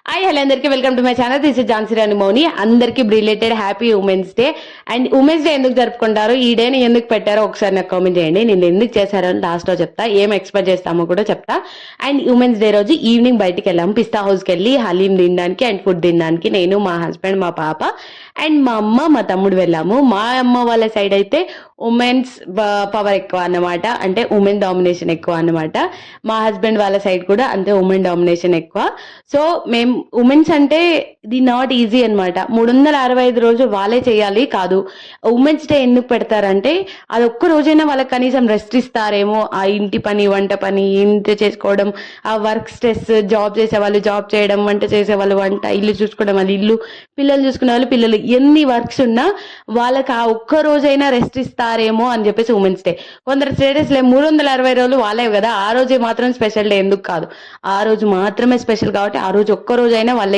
Hi hello అందరికీ welcome to my channel. This is Jhansi Rani Mouni. అందరికీ related happy women's day. And women's day ఎందుకు జరుపుకుంటారు, ఈ డేని ఎందుకు పెట్టారో ఒకసారి నాకు కామెంట్ చేయండి. నేను ఎందుకు చేశారో లాస్ట్ లో చెప్తా, ఏం ఎక్స్పెక్ట్ చేస్తామో కూడా చెప్తా. అండ్ ఉమెన్స్ డే రోజు ఈవినింగ్ బయటికి వెళ్ళాము, పిస్తా హౌస్కి వెళ్ళి హలీం తినడానికి అండ్ ఫుడ్ తినడానికి. నేను, మా హస్బెండ్, మా పాప అండ్ మా అమ్మ, మా తమ్ముడు వెళ్ళాము. మా అమ్మ వాళ్ళ సైడ్ అయితే ఉమెన్స్ పవర్ ఎక్కువ అన్నమాట, అంటే ఉమెన్ డామినేషన్ ఎక్కువ అన్నమాట. మా హస్బెండ్ వాళ్ళ సైడ్ కూడా అంతే, ఉమెన్ డామినేషన్ ఎక్కువ. సో మేము ఉమెన్స్ అంటే ఇది నాట్ ఈజీ అనమాట. 365 రోజులు వాళ్ళే చేయాలి కాదు. ఉమెన్స్ డే ఎందుకు పెడతారంటే అది ఒక్క రోజైనా వాళ్ళకి కనీసం రెస్ట్ ఇస్తారేమో. ఆ ఇంటి పని, వంట పని, ఇంటి చేసుకోవడం, ఆ వర్క్ స్ట్రెస్, జాబ్ చేసే వాళ్ళు జాబ్ చేయడం, వంట చేసే వాళ్ళు వంట, ఇల్లు చూసుకోవడం వాళ్ళు ఇల్లు, పిల్లలు చూసుకునే వాళ్ళు పిల్లలు, ఎన్ని వర్క్స్ ఉన్నా వాళ్ళకి ఆ ఒక్క రోజైనా రెస్ట్ ఇస్తారేమో అని చెప్పేసి ఉమెన్స్ డే. కొందరు స్టేటస్ 360 రోజులు వాళ్ళే కదా, ఆ రోజే మాత్రం స్పెషల్ డే ఎందుకు కాదు, ఆ రోజు మాత్రమే స్పెషల్ కాబట్టి ఆ రోజు ఒక్క రోజైనా వాళ్ళే